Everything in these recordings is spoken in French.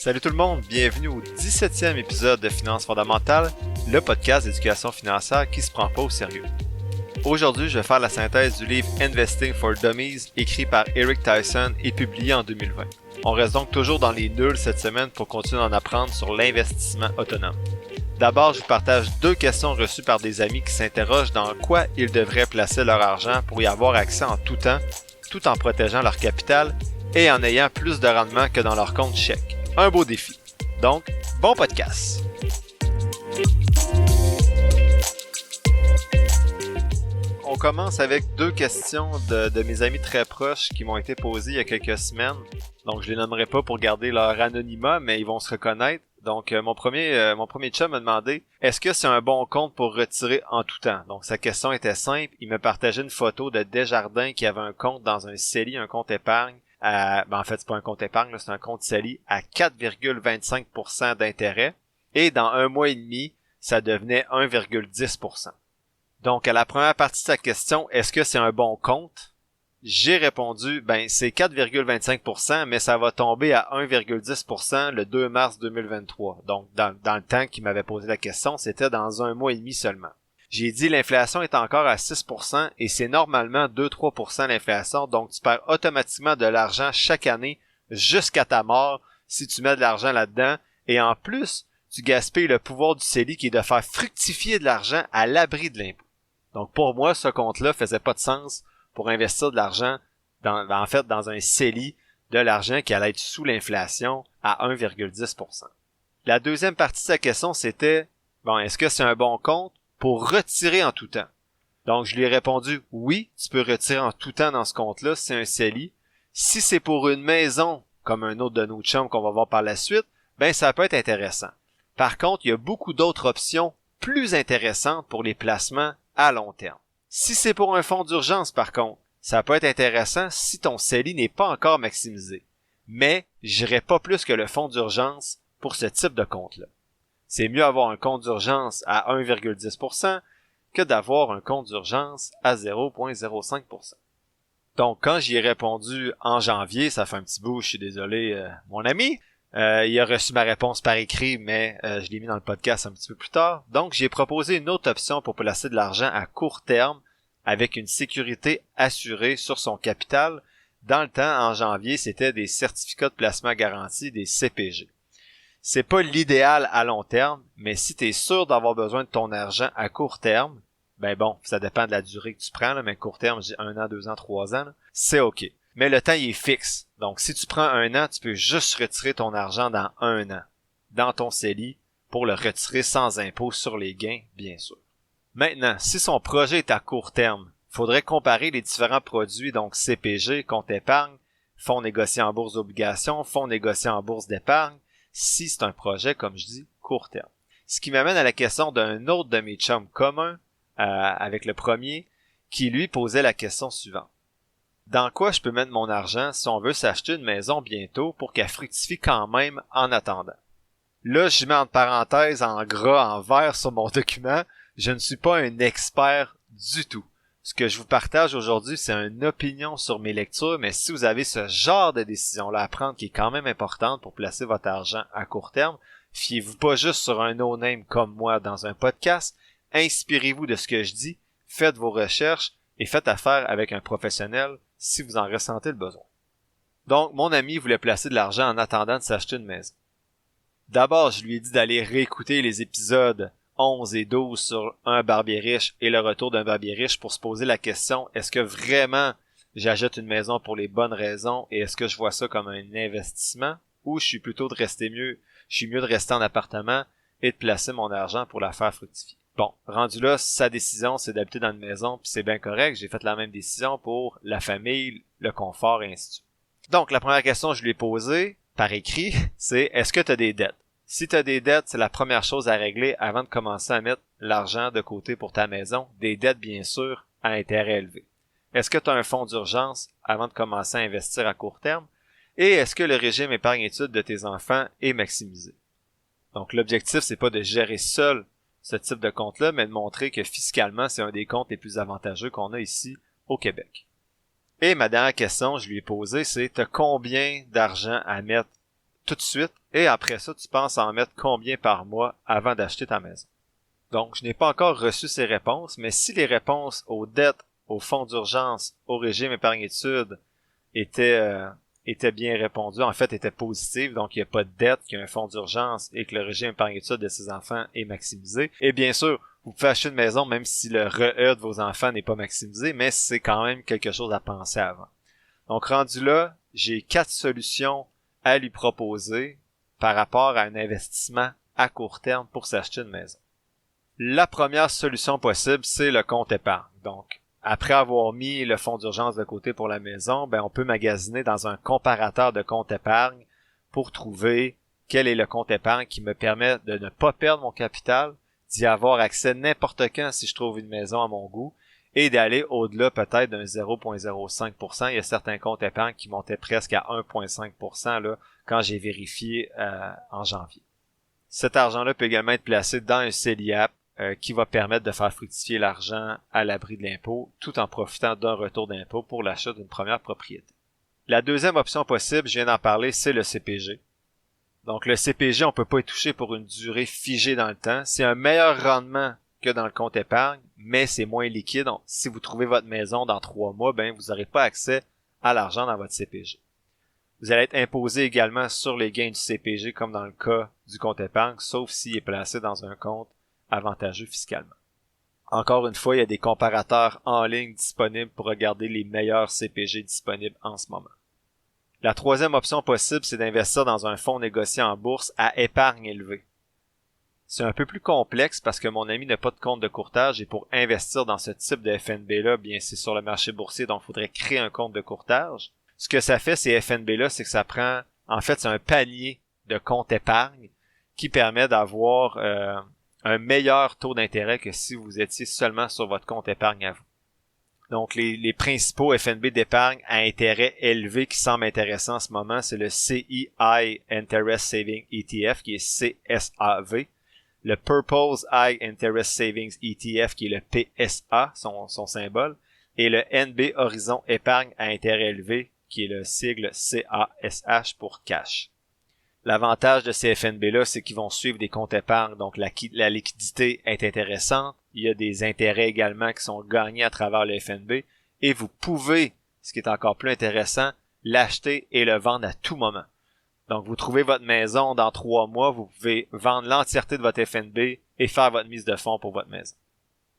Salut tout le monde, bienvenue au 17e épisode de Finances fondamentales, le podcast d'éducation financière qui se prend pas au sérieux. Aujourd'hui, je vais faire la synthèse du livre Investing for Dummies écrit par Eric Tyson et publié en 2020. On reste donc toujours dans les nuls cette semaine pour continuer d'en apprendre sur l'investissement autonome. D'abord, je vous partage 2 questions reçues par des amis qui s'interrogent dans quoi ils devraient placer leur argent pour y avoir accès en tout temps, tout en protégeant leur capital et en ayant plus de rendement que dans leur compte chèque. Un beau défi. Donc, bon podcast! On commence avec 2 questions de mes amis très proches qui m'ont été posées il y a quelques semaines. Donc, je les nommerai pas pour garder leur anonymat, mais ils vont se reconnaître. Donc, mon premier chum m'a demandé « Est-ce que c'est un bon compte pour retirer en tout temps? » Donc, sa question était simple. Il me partageait une photo de Desjardins qui avait un compte dans un CELI, un compte épargne. En fait, c'est pas un compte épargne, là, c'est un compte CELI à 4,25% d'intérêt. Et dans un mois et demi, ça devenait 1,10%. Donc, à la première partie de sa question, est-ce que c'est un bon compte? J'ai répondu, c'est 4,25%, mais ça va tomber à 1,10% le 2 mars 2023. Donc, dans le temps qu'il m'avait posé la question, c'était dans un mois et demi seulement. J'ai dit l'inflation est encore à 6% et c'est normalement 2-3% l'inflation, donc tu perds automatiquement de l'argent chaque année jusqu'à ta mort si tu mets de l'argent là-dedans. Et en plus, tu gaspilles le pouvoir du CELI qui est de faire fructifier de l'argent à l'abri de l'impôt. Donc pour moi, ce compte-là faisait pas de sens pour investir de l'argent dans un CELI, de l'argent qui allait être sous l'inflation à 1,10%. La deuxième partie de sa question, c'était, est-ce que c'est un bon compte pour retirer en tout temps? Donc, je lui ai répondu, oui, tu peux retirer en tout temps dans ce compte-là, c'est un CELI. Si c'est pour une maison, comme un autre de nos chums qu'on va voir par la suite, ça peut être intéressant. Par contre, il y a beaucoup d'autres options plus intéressantes pour les placements à long terme. Si c'est pour un fonds d'urgence, par contre, ça peut être intéressant si ton CELI n'est pas encore maximisé. Mais, j'irai pas plus que le fonds d'urgence pour ce type de compte-là. C'est mieux avoir un compte d'urgence à 1,10% que d'avoir un compte d'urgence à 0,05%. Donc, quand j'y ai répondu en janvier, ça fait un petit bout, je suis désolé, mon ami, il a reçu ma réponse par écrit, mais je l'ai mis dans le podcast un petit peu plus tard. Donc, j'ai proposé une autre option pour placer de l'argent à court terme avec une sécurité assurée sur son capital. Dans le temps, en janvier, c'était des certificats de placement garantis, des CPG. C'est pas l'idéal à long terme, mais si tu es sûr d'avoir besoin de ton argent à court terme, ça dépend de la durée que tu prends, là, mais court terme, je dis 1 an, 2 ans, 3 ans, là, c'est OK. Mais le temps, il est fixe. Donc, si tu prends 1 an, tu peux juste retirer ton argent dans 1 an, dans ton CELI, pour le retirer sans impôt sur les gains, bien sûr. Maintenant, si son projet est à court terme, il faudrait comparer les différents produits, donc CPG, compte épargne, fonds négociés en bourse d'obligations, fonds négociés en bourse d'épargne, si c'est un projet, comme je dis, court terme. Ce qui m'amène à la question d'un autre de mes chums communs, avec le premier, qui lui posait la question suivante. Dans quoi je peux mettre mon argent si on veut s'acheter une maison bientôt pour qu'elle fructifie quand même en attendant? Là, je mets entre parenthèses en gras, en vert sur mon document, je ne suis pas un expert du tout. Ce que je vous partage aujourd'hui, c'est une opinion sur mes lectures, mais si vous avez ce genre de décision-là à prendre qui est quand même importante pour placer votre argent à court terme, fiez-vous pas juste sur un no-name comme moi dans un podcast, inspirez-vous de ce que je dis, faites vos recherches et faites affaire avec un professionnel si vous en ressentez le besoin. Donc, mon ami voulait placer de l'argent en attendant de s'acheter une maison. D'abord, je lui ai dit d'aller réécouter les épisodes 11 et 12 sur un barbier riche et le retour d'un barbier riche pour se poser la question, est-ce que vraiment j'achète une maison pour les bonnes raisons et est-ce que je vois ça comme un investissement ou je suis mieux de rester en appartement et de placer mon argent pour la faire fructifier. Bon, rendu là, sa décision c'est d'habiter dans une maison puis c'est bien correct, j'ai fait la même décision pour la famille, le confort et ainsi de suite. Donc la première question que je lui ai posée par écrit, c'est est-ce que tu as des dettes? Si tu as des dettes, c'est la première chose à régler avant de commencer à mettre l'argent de côté pour ta maison. Des dettes, bien sûr, à intérêt élevé. Est-ce que tu as un fonds d'urgence avant de commencer à investir à court terme? Et est-ce que le régime épargne-études de tes enfants est maximisé? Donc, l'objectif, c'est pas de gérer seul ce type de compte-là, mais de montrer que fiscalement, c'est un des comptes les plus avantageux qu'on a ici au Québec. Et ma dernière question, je lui ai posée, c'est t'as combien d'argent à mettre tout de suite et après ça, tu penses en mettre combien par mois avant d'acheter ta maison. Donc, je n'ai pas encore reçu ces réponses, mais si les réponses aux dettes, au fonds d'urgence, au régime épargne-études étaient bien répondues, en fait étaient positives, donc il n'y a pas de dette, qu'il y a un fonds d'urgence et que le régime épargne-études de ses enfants est maximisé. Et bien sûr, vous pouvez acheter une maison même si le REE de vos enfants n'est pas maximisé, mais c'est quand même quelque chose à penser avant. Donc rendu là, j'ai 4 solutions à lui proposer par rapport à un investissement à court terme pour s'acheter une maison. La première solution possible, c'est le compte épargne. Donc, après avoir mis le fonds d'urgence de côté pour la maison, on peut magasiner dans un comparateur de compte épargne pour trouver quel est le compte épargne qui me permet de ne pas perdre mon capital, d'y avoir accès n'importe quand si je trouve une maison à mon goût, et d'aller au-delà peut-être d'un 0,05%. Il y a certains comptes épargne qui montaient presque à 1,5% là, quand j'ai vérifié en janvier. Cet argent-là peut également être placé dans un CELIAP qui va permettre de faire fructifier l'argent à l'abri de l'impôt, tout en profitant d'un retour d'impôt pour l'achat d'une première propriété. La deuxième option possible, je viens d'en parler, c'est le CPG. Donc le CPG, on peut pas y toucher pour une durée figée dans le temps. C'est un meilleur rendement que dans le compte épargne, mais c'est moins liquide. Donc, si vous trouvez votre maison dans 3 mois, vous n'aurez pas accès à l'argent dans votre CPG. Vous allez être imposé également sur les gains du CPG, comme dans le cas du compte épargne, sauf s'il est placé dans un compte avantageux fiscalement. Encore une fois, il y a des comparateurs en ligne disponibles pour regarder les meilleurs CPG disponibles en ce moment. La troisième option possible, c'est d'investir dans un fonds négocié en bourse à épargne élevée. C'est un peu plus complexe parce que mon ami n'a pas de compte de courtage et pour investir dans ce type de FNB-là, c'est sur le marché boursier, donc il faudrait créer un compte de courtage. Ce que ça fait, ces FNB-là, c'est que ça prend, en fait, c'est un panier de comptes épargne qui permet d'avoir un meilleur taux d'intérêt que si vous étiez seulement sur votre compte épargne à vous. Donc, les principaux FNB d'épargne à intérêt élevé qui semblent intéressants en ce moment, c'est le CEI Interest Saving ETF, qui est CSAV, le Purpose High Interest Savings ETF, qui est le PSA, son symbole, et le NB Horizon Épargne à intérêt élevé, qui est le sigle CASH pour cash. L'avantage de ces FNB-là, c'est qu'ils vont suivre des comptes épargne, donc la liquidité est intéressante. Il y a des intérêts également qui sont gagnés à travers le FNB et vous pouvez, ce qui est encore plus intéressant, l'acheter et le vendre à tout moment. Donc, vous trouvez votre maison dans 3 mois, vous pouvez vendre l'entièreté de votre FNB et faire votre mise de fonds pour votre maison.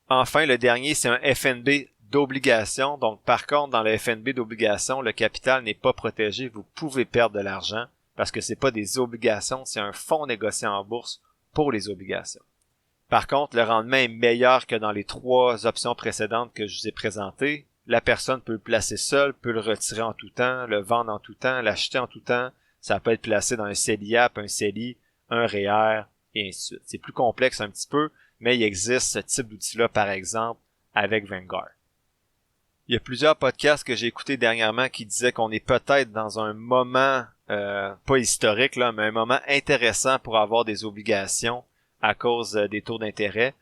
Enfin, le dernier, c'est un FNB d'obligation. Donc, par contre, dans le FNB d'obligation, le capital n'est pas protégé. Vous pouvez perdre de l'argent parce que c'est pas des obligations, c'est un fonds négocié en bourse pour les obligations. Par contre, le rendement est meilleur que dans les 3 options précédentes que je vous ai présentées. La personne peut le placer seule, peut le retirer en tout temps, le vendre en tout temps, l'acheter en tout temps. Ça peut être placé dans un CELIAP, un CELI, un REER, et ainsi de suite. C'est plus complexe un petit peu, mais il existe ce type d'outil-là, par exemple, avec Vanguard. Il y a plusieurs podcasts que j'ai écoutés dernièrement qui disaient qu'on est peut-être dans un moment, pas historique, là, mais un moment intéressant pour avoir des obligations à cause des taux d'intérêt.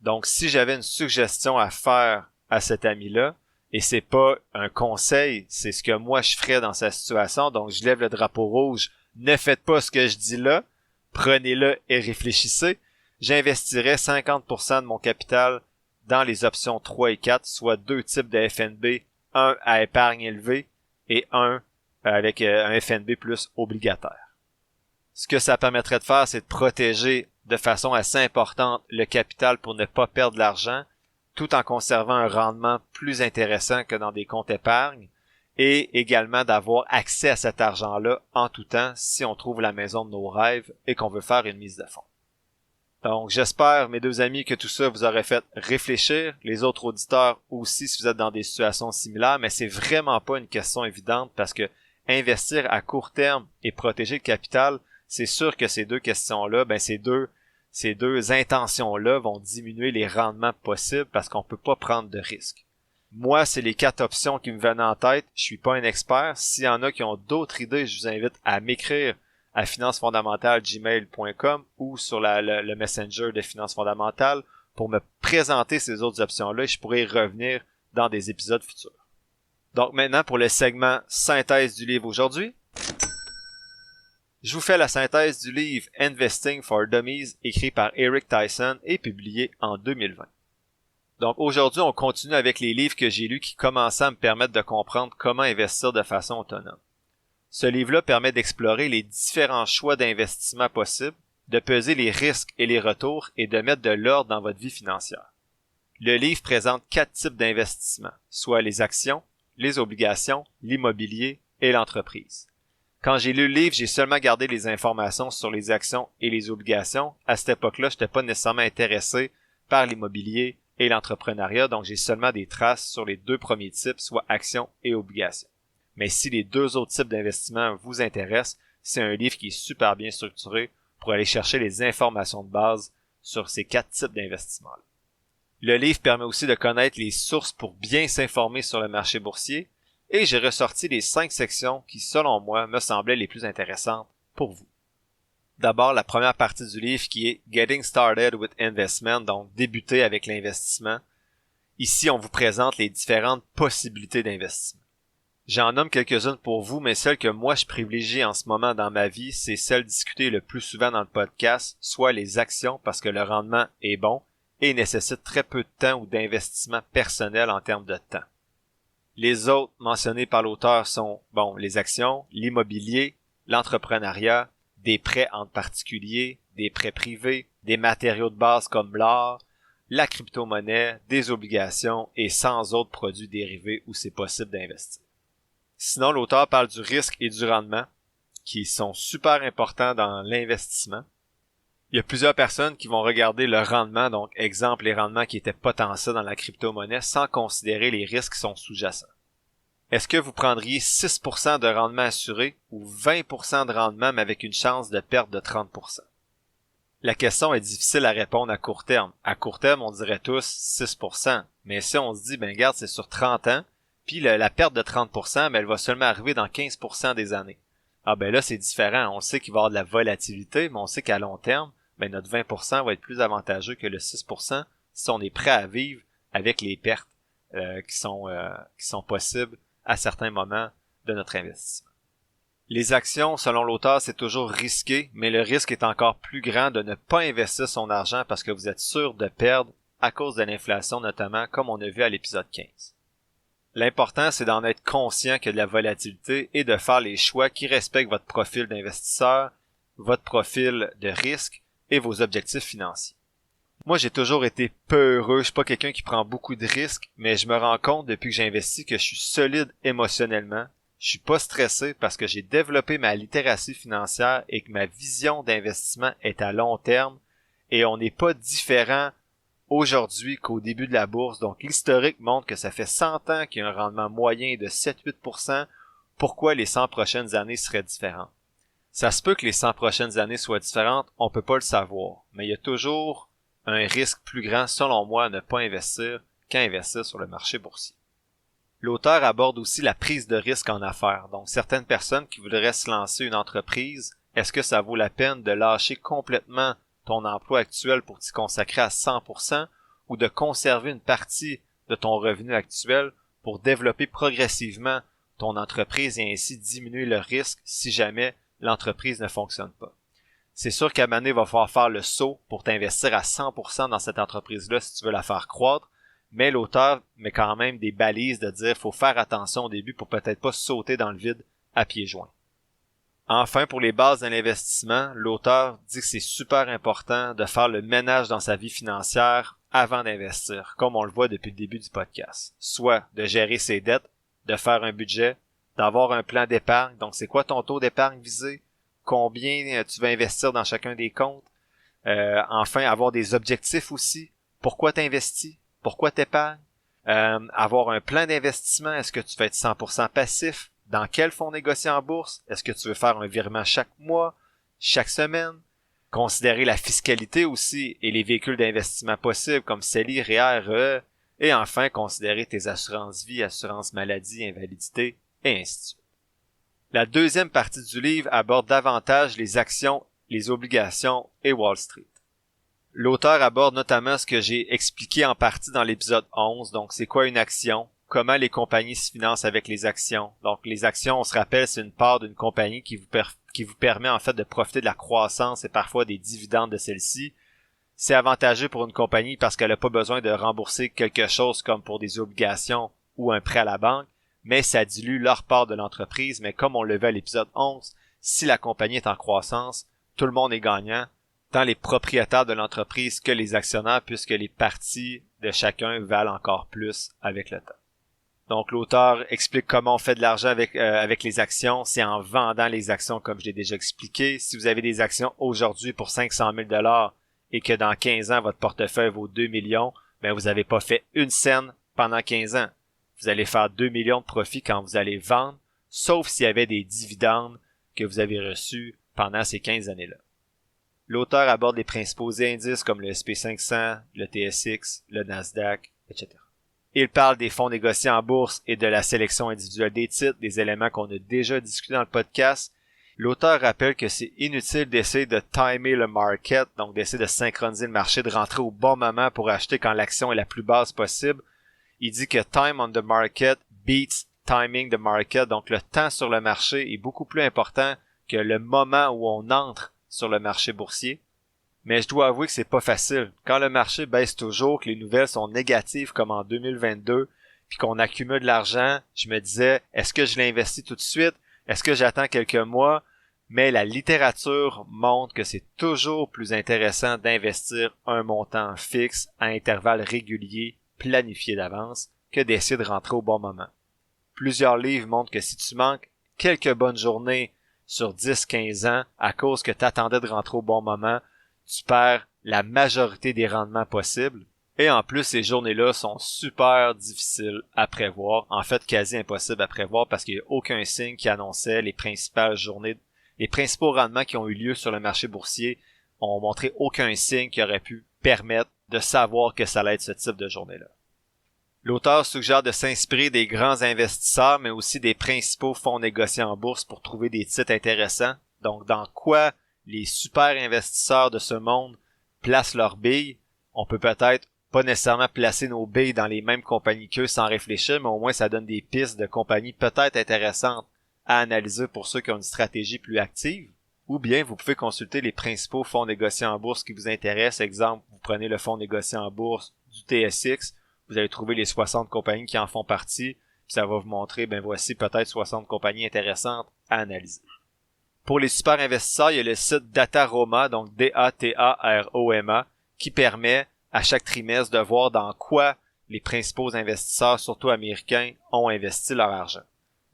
Donc, si j'avais une suggestion à faire à cet ami-là, et c'est pas un conseil, c'est ce que moi je ferais dans sa situation, donc je lève le drapeau rouge, ne faites pas ce que je dis là, prenez-le et réfléchissez, j'investirais 50% de mon capital dans les options 3 et 4, soit 2 types de FNB, un à épargne élevée et un avec un FNB plus obligataire. Ce que ça permettrait de faire, c'est de protéger de façon assez importante le capital pour ne pas perdre l'argent, tout en conservant un rendement plus intéressant que dans des comptes épargne, et également d'avoir accès à cet argent-là en tout temps si on trouve la maison de nos rêves et qu'on veut faire une mise de fonds. Donc j'espère, mes 2 amis, que tout ça vous aurait fait réfléchir, les autres auditeurs aussi si vous êtes dans des situations similaires, mais c'est vraiment pas une question évidente parce que investir à court terme et protéger le capital, c'est sûr que ces 2 questions-là, ces deux intentions-là vont diminuer les rendements possibles parce qu'on peut pas prendre de risques. Moi, c'est les 4 options qui me viennent en tête. Je suis pas un expert. S'il y en a qui ont d'autres idées, je vous invite à m'écrire à financefondamentale@gmail.com ou sur le messenger de Finances Fondamentales pour me présenter ces autres options-là et je pourrai y revenir dans des épisodes futurs. Donc maintenant, pour le segment synthèse du livre aujourd'hui. Je vous fais la synthèse du livre Investing for Dummies écrit par Eric Tyson et publié en 2020. Donc aujourd'hui, on continue avec les livres que j'ai lus qui commençaient à me permettre de comprendre comment investir de façon autonome. Ce livre-là permet d'explorer les différents choix d'investissement possibles, de peser les risques et les retours et de mettre de l'ordre dans votre vie financière. Le livre présente 4 types d'investissements, soit les actions, les obligations, l'immobilier et l'entreprise. Quand j'ai lu le livre, j'ai seulement gardé les informations sur les actions et les obligations. À cette époque-là, je n'étais pas nécessairement intéressé par l'immobilier et l'entrepreneuriat, donc j'ai seulement des traces sur les 2 premiers types, soit actions et obligations. Mais si les 2 autres types d'investissements vous intéressent, c'est un livre qui est super bien structuré pour aller chercher les informations de base sur ces 4 types d'investissements-là. Le livre permet aussi de connaître les sources pour bien s'informer sur le marché boursier et j'ai ressorti les 5 sections qui, selon moi, me semblaient les plus intéressantes pour vous. D'abord, la première partie du livre qui est Getting Started with Investment, donc débuter avec l'investissement. Ici, on vous présente les différentes possibilités d'investissement. J'en nomme quelques-unes pour vous, mais celle que moi je privilégie en ce moment dans ma vie, c'est celle discutée le plus souvent dans le podcast, soit les actions parce que le rendement est bon et nécessite très peu de temps ou d'investissement personnel en termes de temps. Les autres mentionnés par l'auteur sont, les actions, l'immobilier, l'entrepreneuriat, des prêts entre particuliers, des prêts privés, des matériaux de base comme l'or, la crypto-monnaie, des obligations et 100 autres produits dérivés où c'est possible d'investir. Sinon, l'auteur parle du risque et du rendement, qui sont super importants dans l'investissement. Il y a plusieurs personnes qui vont regarder le rendement, donc exemple les rendements qui étaient potentiels dans la crypto-monnaie, sans considérer les risques qui sont sous-jacents. Est-ce que vous prendriez 6% de rendement assuré ou 20% de rendement mais avec une chance de perte de 30%? La question est difficile à répondre à court terme. À court terme, on dirait tous 6%. Mais si on se dit, regarde, c'est sur 30 ans, puis la perte de 30%, mais elle va seulement arriver dans 15% des années. Là, c'est différent. On sait qu'il va y avoir de la volatilité, mais on sait qu'à long terme, notre 20% va être plus avantageux que le 6% si on est prêt à vivre avec les pertes qui sont possibles à certains moments de notre investissement. Les actions, selon l'auteur, c'est toujours risqué, mais le risque est encore plus grand de ne pas investir son argent parce que vous êtes sûr de perdre à cause de l'inflation notamment, comme on a vu à l'épisode 15. L'important, c'est d'en être conscient qu'il y a de la volatilité et de faire les choix qui respectent votre profil d'investisseur, votre profil de risque et vos objectifs financiers. Moi, j'ai toujours été peu heureux. Je suis pas quelqu'un qui prend beaucoup de risques, mais je me rends compte depuis que j'investis que je suis solide émotionnellement. Je suis pas stressé parce que j'ai développé ma littératie financière et que ma vision d'investissement est à long terme et on n'est pas différent aujourd'hui qu'au début de la bourse. Donc, l'historique montre que ça fait 100 ans qu'il y a un rendement moyen de 7-8%. Pourquoi les 100 prochaines années seraient différentes? Ça se peut que les 100 prochaines années soient différentes, on peut pas le savoir, mais il y a toujours un risque plus grand, selon moi, à ne pas investir qu'à investir sur le marché boursier. L'auteur aborde aussi la prise de risque en affaires. Donc, certaines personnes qui voudraient se lancer une entreprise, est-ce que ça vaut la peine de lâcher complètement ton emploi actuel pour t'y consacrer à 100% ou de conserver une partie de ton revenu actuel pour développer progressivement ton entreprise et ainsi diminuer le risque si jamais l'entreprise ne fonctionne pas? C'est sûr qu'à un moment donné, il va falloir faire le saut pour t'investir à 100% dans cette entreprise-là si tu veux la faire croître, mais l'auteur met quand même des balises de dire qu'il faut faire attention au début pour peut-être pas sauter dans le vide à pieds joints. Enfin, pour les bases de l'investissement, l'auteur dit que c'est super important de faire le ménage dans sa vie financière avant d'investir, comme on le voit depuis le début du podcast. Soit de gérer ses dettes, de faire un budget, d'avoir un plan d'épargne. Donc, c'est quoi ton taux d'épargne visé? Combien tu vas investir dans chacun des comptes? Enfin, avoir des objectifs aussi. Pourquoi t'investis? Pourquoi t'épargnes? Avoir un plan d'investissement. Est-ce que tu veux être 100% passif? Dans quel fonds négocier en bourse? Est-ce que tu veux faire un virement chaque mois? Chaque semaine? Considérer la fiscalité aussi et les véhicules d'investissement possibles comme CELI, REER, REE. Et enfin, considérer tes assurances vie, assurance maladie, invalidité, et ainsi de suite. La deuxième partie du livre aborde davantage les actions, les obligations et Wall Street. L'auteur aborde notamment ce que j'ai expliqué en partie dans l'épisode 11, donc c'est quoi une action, comment les compagnies se financent avec les actions. Donc, les actions, on se rappelle, c'est une part d'une compagnie qui vous permet en fait de profiter de la croissance et parfois des dividendes de celle-ci. C'est avantageux pour une compagnie parce qu'elle n'a pas besoin de rembourser quelque chose comme pour des obligations ou un prêt à la banque, mais ça dilue leur part de l'entreprise. Mais comme on le vu à l'épisode 11, si la compagnie est en croissance, tout le monde est gagnant, tant les propriétaires de l'entreprise que les actionnaires, puisque les parties de chacun valent encore plus avec le temps. Donc l'auteur explique comment on fait de l'argent avec les actions, c'est en vendant les actions comme je l'ai déjà expliqué. Si vous avez des actions aujourd'hui pour 500 000 $ et que dans 15 ans votre portefeuille vaut 2 millions, ben vous n'avez pas fait une scène pendant 15 ans. Vous allez faire 2 millions de profits quand vous allez vendre, sauf s'il y avait des dividendes que vous avez reçus pendant ces 15 années-là. L'auteur aborde les principaux indices comme le SP500, le TSX, le Nasdaq, etc. Il parle des fonds négociés en bourse et de la sélection individuelle des titres, des éléments qu'on a déjà discutés dans le podcast. L'auteur rappelle que c'est inutile d'essayer de timer le market, donc d'essayer de synchroniser le marché, de rentrer au bon moment pour acheter quand l'action est la plus basse possible. Il dit que time on the market beats timing the market, donc le temps sur le marché est beaucoup plus important que le moment où on entre sur le marché boursier. Mais je dois avouer que c'est pas facile. Quand le marché baisse toujours, que les nouvelles sont négatives comme en 2022, puis qu'on accumule de l'argent, je me disais, est-ce que je l'investis tout de suite? Est-ce que j'attends quelques mois? Mais la littérature montre que c'est toujours plus intéressant d'investir un montant fixe à intervalles réguliers, planifiés d'avance, que d'essayer de rentrer au bon moment. Plusieurs livres montrent que si tu manques quelques bonnes journées sur 10-15 ans à cause que tu attendais de rentrer au bon moment, tu perds la majorité des rendements possibles. Et en plus, ces journées-là sont super difficiles à prévoir. En fait, quasi impossible à prévoir parce qu'il n'y a aucun signe qui annonçait les principales journées. Les principaux rendements qui ont eu lieu sur le marché boursier ont montré aucun signe qui aurait pu permettre de savoir que ça allait être ce type de journée-là. L'auteur suggère de s'inspirer des grands investisseurs, mais aussi des principaux fonds négociés en bourse pour trouver des titres intéressants. Donc, dans quoi les super investisseurs de ce monde placent leurs billes. On peut peut-être pas nécessairement placer nos billes dans les mêmes compagnies qu'eux sans réfléchir, mais au moins ça donne des pistes de compagnies peut-être intéressantes à analyser pour ceux qui ont une stratégie plus active. Ou bien vous pouvez consulter les principaux fonds négociés en bourse qui vous intéressent. Exemple, vous prenez le fonds négocié en bourse du TSX, vous allez trouver les 60 compagnies qui en font partie, puis ça va vous montrer, ben voici peut-être 60 compagnies intéressantes à analyser. Pour les super investisseurs, il y a le site Dataroma, donc D-A-T-A-R-O-M-A, qui permet à chaque trimestre de voir dans quoi les principaux investisseurs, surtout américains, ont investi leur argent.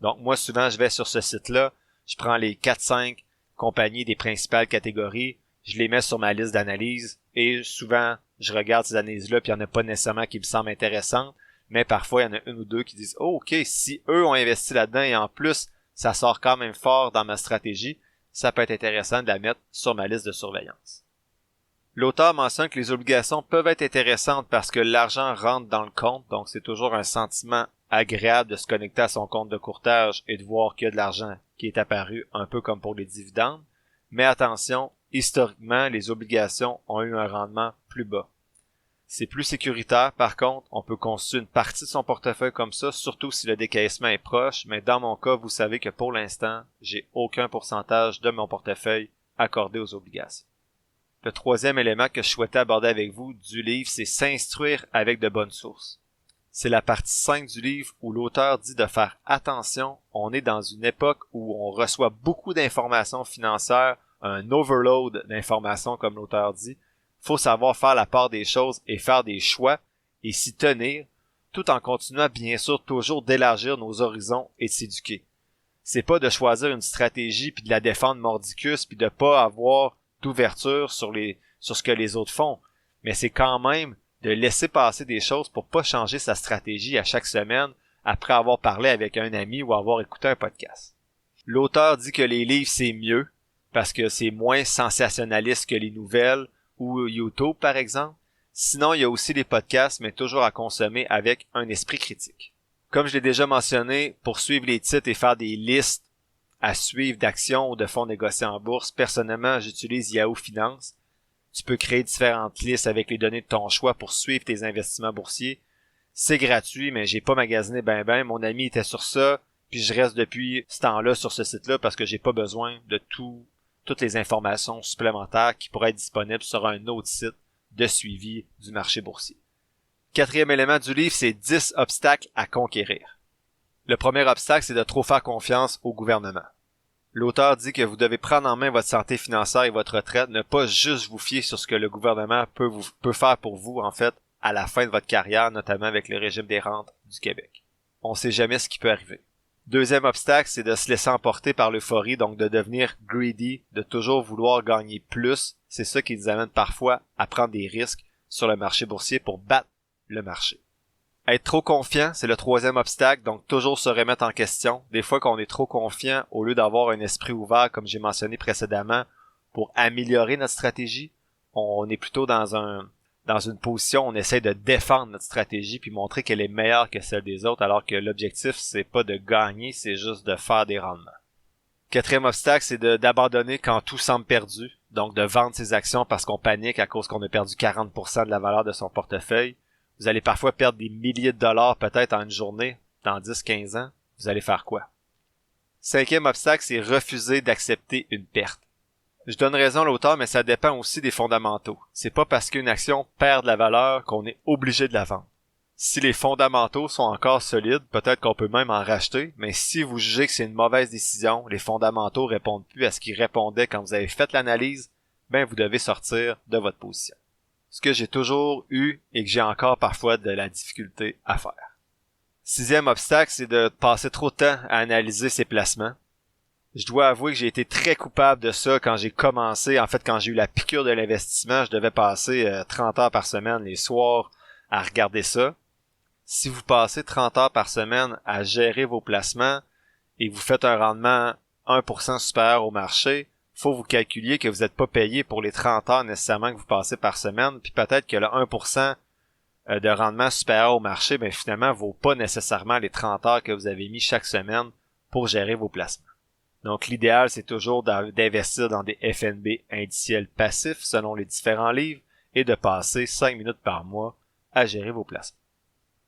Donc moi, souvent, je vais sur ce site-là, je prends les 4-5 compagnies des principales catégories, je les mets sur ma liste d'analyse et souvent, je regarde ces analyses-là puis il n'y en a pas nécessairement qui me semblent intéressantes, mais parfois, il y en a une ou deux qui disent « Oh, ok, si eux ont investi là-dedans et en plus, ça sort quand même fort dans ma stratégie, ça peut être intéressant de la mettre sur ma liste de surveillance. » L'auteur mentionne que les obligations peuvent être intéressantes parce que l'argent rentre dans le compte, donc c'est toujours un sentiment agréable de se connecter à son compte de courtage et de voir qu'il y a de l'argent qui est apparu, un peu comme pour les dividendes. Mais attention, historiquement, les obligations ont eu un rendement plus bas. C'est plus sécuritaire, par contre, on peut constituer une partie de son portefeuille comme ça, surtout si le décaissement est proche, mais dans mon cas, vous savez que pour l'instant, j'ai aucun pourcentage de mon portefeuille accordé aux obligations. Le troisième élément que je souhaitais aborder avec vous du livre, c'est s'instruire avec de bonnes sources. C'est la partie 5 du livre où l'auteur dit de faire attention, on est dans une époque où on reçoit beaucoup d'informations financières, un overload d'informations comme l'auteur dit. Faut savoir faire la part des choses et faire des choix et s'y tenir, tout en continuant bien sûr toujours d'élargir nos horizons et de s'éduquer. C'est pas de choisir une stratégie puis de la défendre mordicus puis de pas avoir d'ouverture sur ce que les autres font, mais c'est quand même de laisser passer des choses pour pas changer sa stratégie à chaque semaine après avoir parlé avec un ami ou avoir écouté un podcast. L'auteur dit que les livres c'est mieux parce que c'est moins sensationnaliste que les nouvelles ou YouTube par exemple. Sinon, il y a aussi les podcasts, mais toujours à consommer avec un esprit critique. Comme je l'ai déjà mentionné, pour suivre les titres et faire des listes à suivre d'actions ou de fonds négociés en bourse, personnellement, j'utilise Yahoo Finance. Tu peux créer différentes listes avec les données de ton choix pour suivre tes investissements boursiers. c'est gratuit, mais j'ai pas magasiné ben, mon ami était sur ça, puis je reste depuis ce temps-là sur ce site-là parce que j'ai pas besoin de toutes les informations supplémentaires qui pourraient être disponibles sur un autre site de suivi du marché boursier. Quatrième élément du livre, c'est 10 obstacles à conquérir. Le premier obstacle, c'est de trop faire confiance au gouvernement. L'auteur dit que vous devez prendre en main votre santé financière et votre retraite, ne pas juste vous fier sur ce que le gouvernement peut faire pour vous, en fait, à la fin de votre carrière, notamment avec le régime des rentes du Québec. On sait jamais ce qui peut arriver. Deuxième obstacle, c'est de se laisser emporter par l'euphorie, donc de devenir greedy, de toujours vouloir gagner plus. C'est ça qui nous amène parfois à prendre des risques sur le marché boursier pour battre le marché. Être trop confiant, c'est le troisième obstacle, donc toujours se remettre en question. Des fois qu'on est trop confiant, au lieu d'avoir un esprit ouvert, comme j'ai mentionné précédemment, pour améliorer notre stratégie, on est plutôt dans une position, on essaie de défendre notre stratégie puis montrer qu'elle est meilleure que celle des autres, alors que l'objectif, c'est pas de gagner, c'est juste de faire des rendements. Quatrième obstacle, c'est d'abandonner quand tout semble perdu, donc de vendre ses actions parce qu'on panique à cause qu'on a perdu 40% de la valeur de son portefeuille. Vous allez parfois perdre des milliers de dollars peut-être en une journée, dans 10-15 ans. Vous allez faire quoi? Cinquième obstacle, c'est refuser d'accepter une perte. Je donne raison à l'auteur, mais ça dépend aussi des fondamentaux. C'est pas parce qu'une action perd de la valeur qu'on est obligé de la vendre. Si les fondamentaux sont encore solides, peut-être qu'on peut même en racheter, mais si vous jugez que c'est une mauvaise décision, les fondamentaux répondent plus à ce qu'ils répondaient quand vous avez fait l'analyse, ben vous devez sortir de votre position. Ce que j'ai toujours eu et que j'ai encore parfois de la difficulté à faire. Sixième obstacle, c'est de passer trop de temps à analyser ses placements. Je dois avouer que j'ai été très coupable de ça quand j'ai commencé. En fait, quand j'ai eu la piqûre de l'investissement, je devais passer 30 heures par semaine les soirs à regarder ça. Si vous passez 30 heures par semaine à gérer vos placements et vous faites un rendement 1% supérieur au marché, faut vous calculiez que vous n'êtes pas payé pour les 30 heures nécessairement que vous passez par semaine, puis peut-être que le 1% de rendement supérieur au marché, ben finalement, vaut pas nécessairement les 30 heures que vous avez mis chaque semaine pour gérer vos placements. Donc l'idéal, c'est toujours d'investir dans des FNB indiciels passifs selon les différents livres et de passer 5 minutes par mois à gérer vos placements.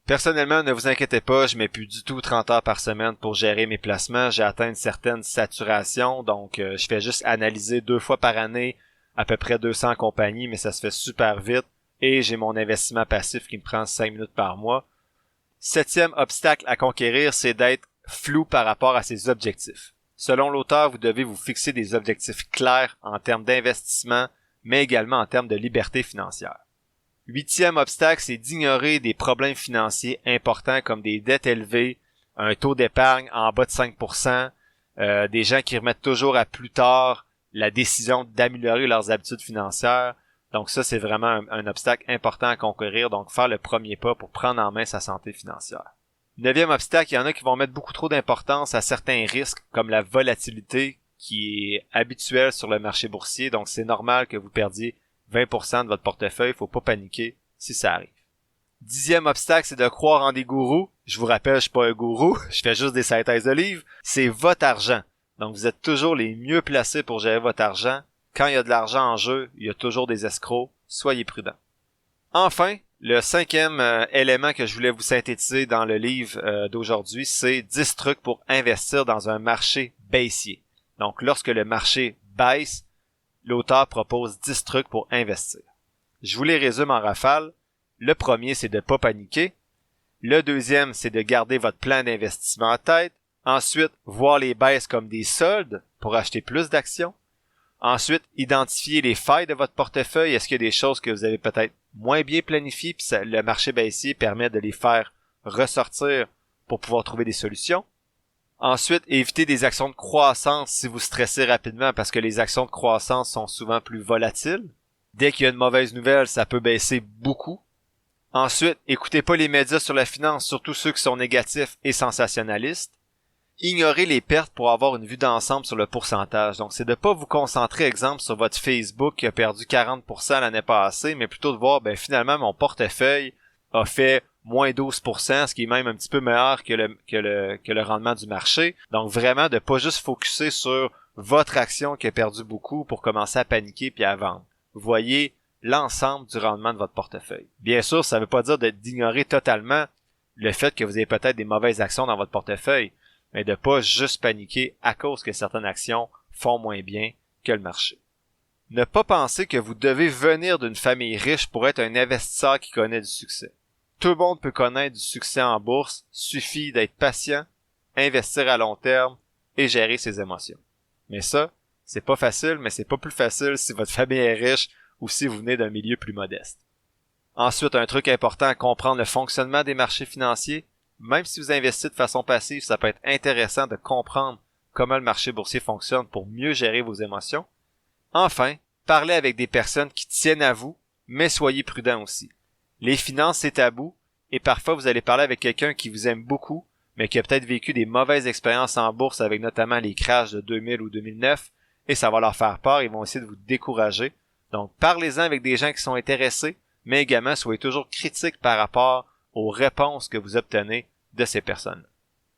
Personnellement, ne vous inquiétez pas, je mets plus du tout 30 heures par semaine pour gérer mes placements. J'ai atteint une certaine saturation, donc je fais juste analyser 2 fois par année à peu près 200 compagnies, mais ça se fait super vite. Et j'ai mon investissement passif qui me prend 5 minutes par mois. Septième obstacle à conquérir, c'est d'être flou par rapport à ses objectifs. Selon l'auteur, vous devez vous fixer des objectifs clairs en termes d'investissement, mais également en termes de liberté financière. Huitième obstacle, c'est d'ignorer des problèmes financiers importants comme des dettes élevées, un taux d'épargne en bas de 5%, des gens qui remettent toujours à plus tard la décision d'améliorer leurs habitudes financières. Donc ça, c'est vraiment un obstacle important à conquérir, donc faire le premier pas pour prendre en main sa santé financière. Neuvième obstacle, il y en a qui vont mettre beaucoup trop d'importance à certains risques, comme la volatilité qui est habituelle sur le marché boursier, donc c'est normal que vous perdiez 20% de votre portefeuille, faut pas paniquer si ça arrive. Dixième obstacle, c'est de croire en des gourous. Je vous rappelle, je suis pas un gourou, je fais juste des synthèses de livres. C'est votre argent. Donc vous êtes toujours les mieux placés pour gérer votre argent. Quand il y a de l'argent en jeu, il y a toujours des escrocs. Soyez prudents. Enfin, le cinquième élément que je voulais vous synthétiser dans le livre d'aujourd'hui, c'est 10 trucs pour investir dans un marché baissier. Donc lorsque le marché baisse, l'auteur propose 10 trucs pour investir. Je vous les résume en rafale. Le premier, c'est de ne pas paniquer. Le deuxième, c'est de garder votre plan d'investissement en tête. Ensuite, voir les baisses comme des soldes pour acheter plus d'actions. Ensuite, identifier les failles de votre portefeuille. Est-ce qu'il y a des choses que vous avez peut-être moins bien planifiées, puis le marché baissier permet de les faire ressortir pour pouvoir trouver des solutions. Ensuite, évitez des actions de croissance si vous stressez rapidement parce que les actions de croissance sont souvent plus volatiles. Dès qu'il y a une mauvaise nouvelle, ça peut baisser beaucoup. Ensuite, écoutez pas les médias sur la finance, surtout ceux qui sont négatifs et sensationnalistes. Ignorez les pertes pour avoir une vue d'ensemble sur le pourcentage. Donc, c'est de pas vous concentrer, exemple, sur votre Facebook qui a perdu 40% l'année passée, mais plutôt de voir, finalement, mon portefeuille a fait moins 12%, ce qui est même un petit peu meilleur que le rendement du marché. Donc vraiment de pas juste focusser sur votre action qui a perdu beaucoup pour commencer à paniquer puis à vendre. Voyez l'ensemble du rendement de votre portefeuille. Bien sûr, ça ne veut pas dire d'ignorer totalement le fait que vous ayez peut-être des mauvaises actions dans votre portefeuille, mais de pas juste paniquer à cause que certaines actions font moins bien que le marché. Ne pas penser que vous devez venir d'une famille riche pour être un investisseur qui connaît du succès. Tout le monde peut connaître du succès en bourse, suffit d'être patient, investir à long terme et gérer ses émotions. Mais ça, c'est pas facile, mais c'est pas plus facile si votre famille est riche ou si vous venez d'un milieu plus modeste. Ensuite, un truc important à comprendre le fonctionnement des marchés financiers. Même si vous investissez de façon passive, ça peut être intéressant de comprendre comment le marché boursier fonctionne pour mieux gérer vos émotions. Enfin, parlez avec des personnes qui tiennent à vous, mais soyez prudents aussi. Les finances, c'est tabou, et parfois vous allez parler avec quelqu'un qui vous aime beaucoup, mais qui a peut-être vécu des mauvaises expériences en bourse avec notamment les crashs de 2000 ou 2009, et ça va leur faire peur, ils vont essayer de vous décourager. Donc, parlez-en avec des gens qui sont intéressés, mais également soyez toujours critiques par rapport aux réponses que vous obtenez de ces personnes.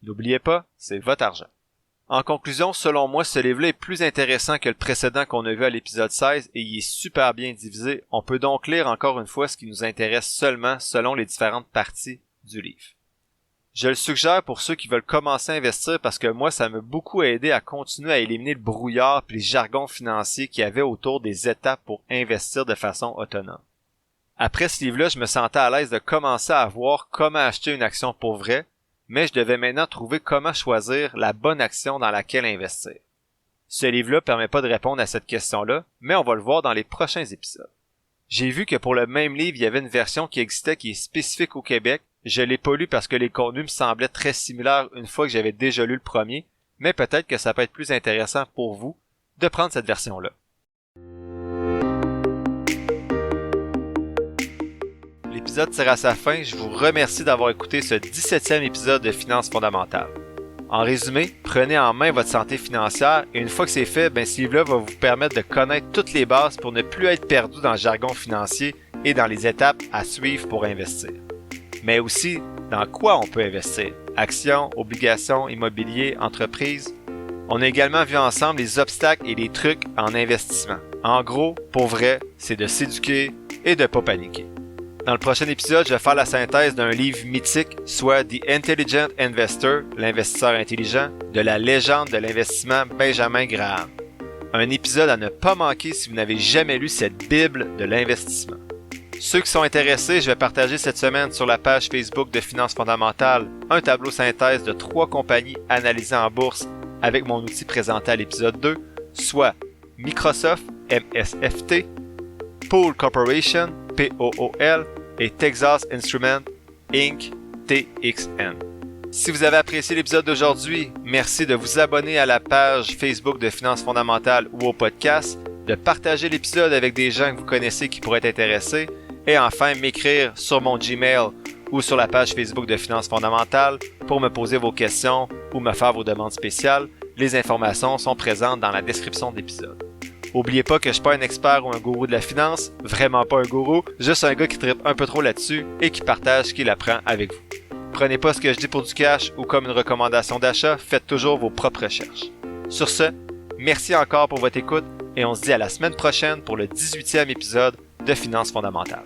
N'oubliez pas, c'est votre argent. En conclusion, selon moi, ce livre-là est plus intéressant que le précédent qu'on a vu à l'épisode 16 et il est super bien divisé. On peut donc lire encore une fois ce qui nous intéresse seulement selon les différentes parties du livre. Je le suggère pour ceux qui veulent commencer à investir parce que moi, ça m'a beaucoup aidé à continuer à éliminer le brouillard et les jargons financiers qu'il y avait autour des étapes pour investir de façon autonome. Après ce livre-là, je me sentais à l'aise de commencer à voir comment acheter une action pour vrai, mais je devais maintenant trouver comment choisir la bonne action dans laquelle investir. Ce livre-là permet pas de répondre à cette question-là, mais on va le voir dans les prochains épisodes. J'ai vu que pour le même livre, il y avait une version qui existait qui est spécifique au Québec. Je l'ai pas lu parce que les contenus me semblaient très similaires une fois que j'avais déjà lu le premier, mais peut-être que ça peut être plus intéressant pour vous de prendre cette version-là. L'épisode tire à sa fin. Je vous remercie d'avoir écouté ce 17e épisode de Finances fondamentales. En résumé, prenez en main votre santé financière et une fois que c'est fait, ce livre-là va vous permettre de connaître toutes les bases pour ne plus être perdu dans le jargon financier et dans les étapes à suivre pour investir. Mais aussi, dans quoi on peut investir? Actions, obligations, immobilier, entreprises. On a également vu ensemble les obstacles et les trucs en investissement. En gros, pour vrai, c'est de s'éduquer et de ne pas paniquer. Dans le prochain épisode, je vais faire la synthèse d'un livre mythique, soit The Intelligent Investor, l'investisseur intelligent, de la légende de l'investissement Benjamin Graham. Un épisode à ne pas manquer si vous n'avez jamais lu cette Bible de l'investissement. Ceux qui sont intéressés, je vais partager cette semaine sur la page Facebook de Finances fondamentales un tableau synthèse de 3 compagnies analysées en bourse avec mon outil présenté à l'épisode 2, soit Microsoft, MSFT, Pool Corporation, POOL, et Texas Instruments, Inc., TXN. Si vous avez apprécié l'épisode d'aujourd'hui, merci de vous abonner à la page Facebook de Finances fondamentales ou au podcast, de partager l'épisode avec des gens que vous connaissez qui pourraient être intéressés, et enfin m'écrire sur mon Gmail ou sur la page Facebook de Finances fondamentales pour me poser vos questions ou me faire vos demandes spéciales. Les informations sont présentes dans la description de l'épisode. N'oubliez pas que je suis pas un expert ou un gourou de la finance, vraiment pas un gourou, juste un gars qui trippe un peu trop là-dessus et qui partage ce qu'il apprend avec vous. Prenez pas ce que je dis pour du cash ou comme une recommandation d'achat, faites toujours vos propres recherches. Sur ce, merci encore pour votre écoute et on se dit à la semaine prochaine pour le 18e épisode de Finances fondamentales.